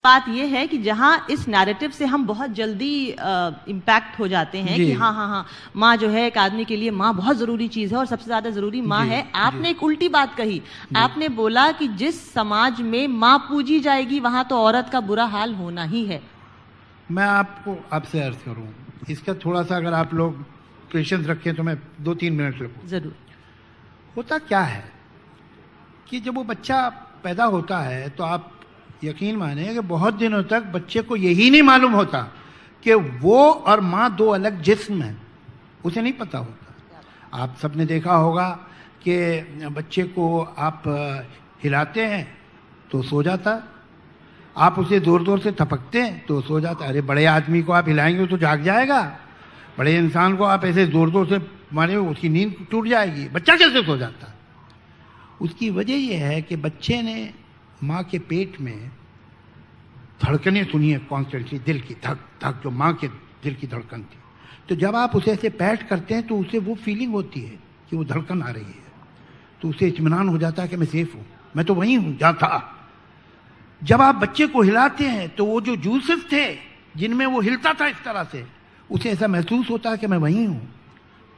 बात ये है कि जहाँ इस नैरेटिव से हम बहुत जल्दी इम्पैक्ट हो जाते हैं कि हाँ हाँ हाँ माँ जो है एक आदमी के लिए माँ बहुत ज़रूरी चीज़ है और सबसे ज़्यादा ज़रूरी माँ है। आपने एक उल्टी बात कही, आपने बोला कि जिस समाज में माँ पूजी जाएगी वहाँ तो औरत का बुरा हाल होना ही है। मैं आपसे अर्ज करूँ इसका थोड़ा सा, अगर आप लोग पेशेंस रखें तो मैं 2-3 मिनट रखूँ। ज़रूर। होता क्या है कि जब वो बच्चा पैदा होता है तो आप यकीन माने कि बहुत दिनों तक बच्चे को यही नहीं मालूम होता कि वो और माँ दो अलग जिस्म हैं, उसे नहीं पता होता। आप सबने देखा होगा कि बच्चे को आप हिलाते हैं तो सो जाता, आप उसे जोर जोर से थपकते हैं तो सो जाता। अरे बड़े आदमी को आप हिलाएंगे तो जाग जाएगा, बड़े इंसान को आप ऐसे जोर जोर से मारे उसकी नींद टूट जाएगी, बच्चा कैसे सो जाता? उसकी वजह यह है कि बच्चे ने माँ के पेट में धड़कनें सुनी है कॉन्स्टेंटली, दिल की धक धक, जो माँ के दिल की धड़कन थी। तो जब आप उसे ऐसे पैट करते हैं तो उसे वो फीलिंग होती है कि वो धड़कन आ रही है, तो उसे इत्मीनान हो जाता है कि मैं सेफ हूँ, मैं तो वहीं हूँ जहाँ था। जब आप बच्चे को हिलाते हैं तो वो जो जूसेस थे जिनमें वो हिलता था इस तरह से, उसे ऐसा महसूस होता है कि मैं वहीं हूँ,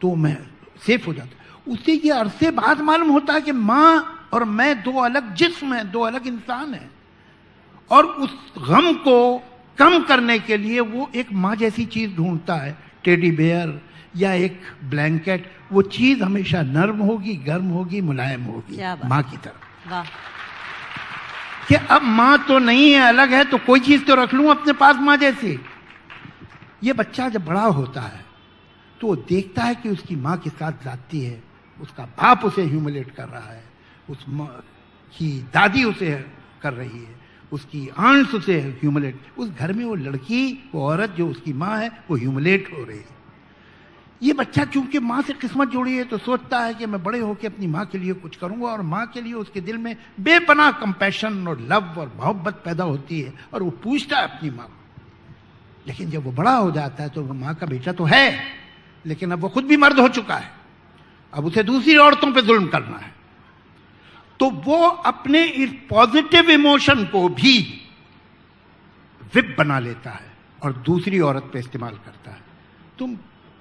तो मैं सेफ हो जाता। उससे ये अरसे बाद मालूम होता है कि माँ और मैं दो अलग जिस्म हैं, दो अलग इंसान हैं। और उस गम को कम करने के लिए वो एक माँ जैसी चीज ढूंढता है, टेडी बेयर या एक ब्लैंकेट। वो चीज हमेशा नर्म होगी, गर्म होगी, मुलायम होगी, माँ की तरह। वाह। कि अब माँ तो नहीं है, अलग है, तो कोई चीज तो रख लूं अपने पास माँ जैसी। ये बच्चा जब बड़ा होता है तो वो देखता है कि उसकी माँ के साथ जाती है, उसका बाप उसे ह्यूमिलेट कर रहा है, उस की दादी उसे कर रही है, उसकी आंट उसे ह्यूमिलेट, उस घर में वो लड़की, वो औरत जो उसकी माँ है वो ह्यूमिलेट हो रही है। ये बच्चा चूंकि माँ से किस्मत जुड़ी है तो सोचता है कि मैं बड़े होकर अपनी माँ के लिए कुछ करूंगा, और माँ के लिए उसके दिल में बेपनाह कंपैशन और लव और मोहब्बत पैदा होती है और वो पूछता है अपनी माँ को। लेकिन जब वो बड़ा हो जाता है तो वो माँ का बेटा तो है, लेकिन अब वो खुद भी मर्द हो चुका है, अब उसे दूसरी औरतों पे जुल्म करना है। तो वो अपने इस पॉजिटिव इमोशन को भी विप बना लेता है और दूसरी औरत पे इस्तेमाल करता है। तुम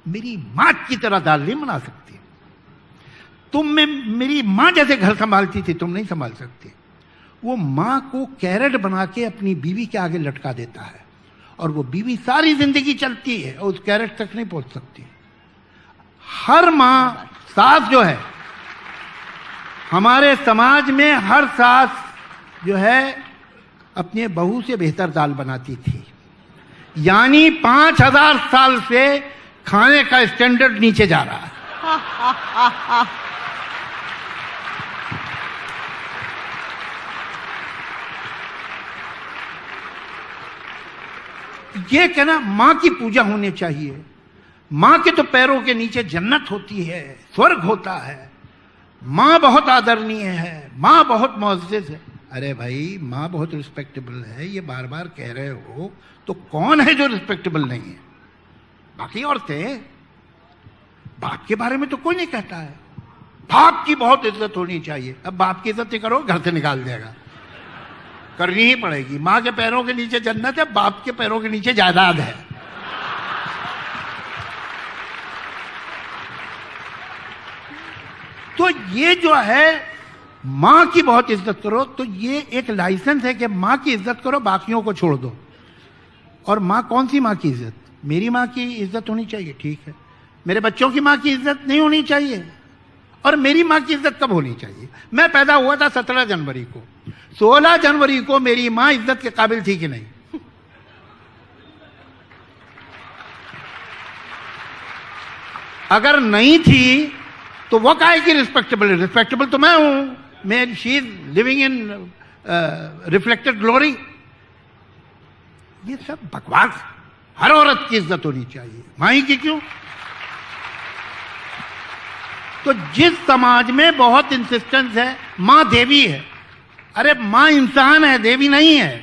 मेरी मां की तरह दाल नहीं बना सकती, तुम में मेरी मां जैसे घर संभालती थी तुम नहीं संभाल सकती। वो मां को कैरेट बना के अपनी बीवी के आगे लटका देता है और वो बीवी सारी जिंदगी चलती है और उस कैरेट तक नहीं पहुंच सकती। हर मां, सास जो है हमारे समाज में, हर सास जो है अपने बहू से बेहतर दाल बनाती थी, यानी 5000 साल से खाने का स्टैंडर्ड नीचे जा रहा है। ये कहना मां की पूजा होनी चाहिए। मां के तो पैरों के नीचे जन्नत होती है, स्वर्ग होता है, मां बहुत आदरणीय है, मां बहुत मुअज़्ज़ज़ है। अरे भाई मां बहुत रिस्पेक्टेबल है, ये बार बार कह रहे हो, तो कौन है जो रिस्पेक्टेबल नहीं है? बाकी औरतें, बाप के बारे में तो कोई नहीं कहता है, बाप की बहुत इज्जत होनी चाहिए। अब बाप की इज्जत नहीं करो घर से निकाल देगा, करनी ही पड़ेगी। मां के पैरों के नीचे जन्नत है, बाप के पैरों के नीचे जायदाद है। तो ये जो है मां की बहुत इज्जत करो, तो ये एक लाइसेंस है कि मां की इज्जत करो, बाकियों को छोड़ दो। और मां, कौन सी मां की इज्जत? मेरी मां की इज्जत होनी चाहिए, ठीक है। मेरे बच्चों की मां की इज्जत नहीं होनी चाहिए। और मेरी मां की इज्जत कब होनी चाहिए? मैं पैदा हुआ था 17 जनवरी को, 16 जनवरी को मेरी मां इज्जत के काबिल थी कि नहीं? अगर नहीं थी तो वो काहे की रिस्पेक्टेबल है? रिस्पेक्टेबल तो मैं हूं, मैं, she is living in reflected glory. ये सब बकवास। हर औरत की इज्जत होनी चाहिए, मां की क्यों? तो जिस समाज में बहुत इंसिस्टेंस है मां देवी है, अरे मां इंसान है, देवी नहीं है।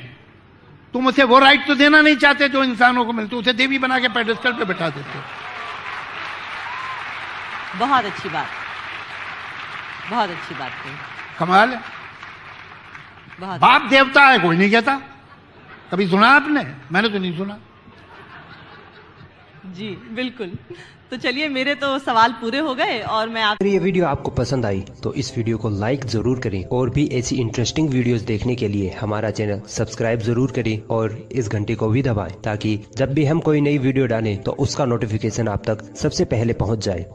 तुम उसे वो राइट तो देना नहीं चाहते जो इंसानों को मिलते, उसे देवी बना के पेडेस्टल पे बैठा देते। बहुत अच्छी बात, बहुत अच्छी बात कही। कमाल है। बहुत। बाप देवता है कोई नहीं कहता, कभी सुना आपने? मैंने तो नहीं सुना। जी बिल्कुल। तो चलिए, मेरे तो सवाल पूरे हो गए और मैं अगर ये वीडियो आपको पसंद आई तो इस वीडियो को लाइक जरूर करें और भी ऐसी इंटरेस्टिंग वीडियोस देखने के लिए हमारा चैनल सब्सक्राइब जरूर करें और इस घंटे को भी दबाएं ताकि जब भी हम कोई नई वीडियो डालें तो उसका नोटिफिकेशन आप तक सबसे पहले पहुंच जाए।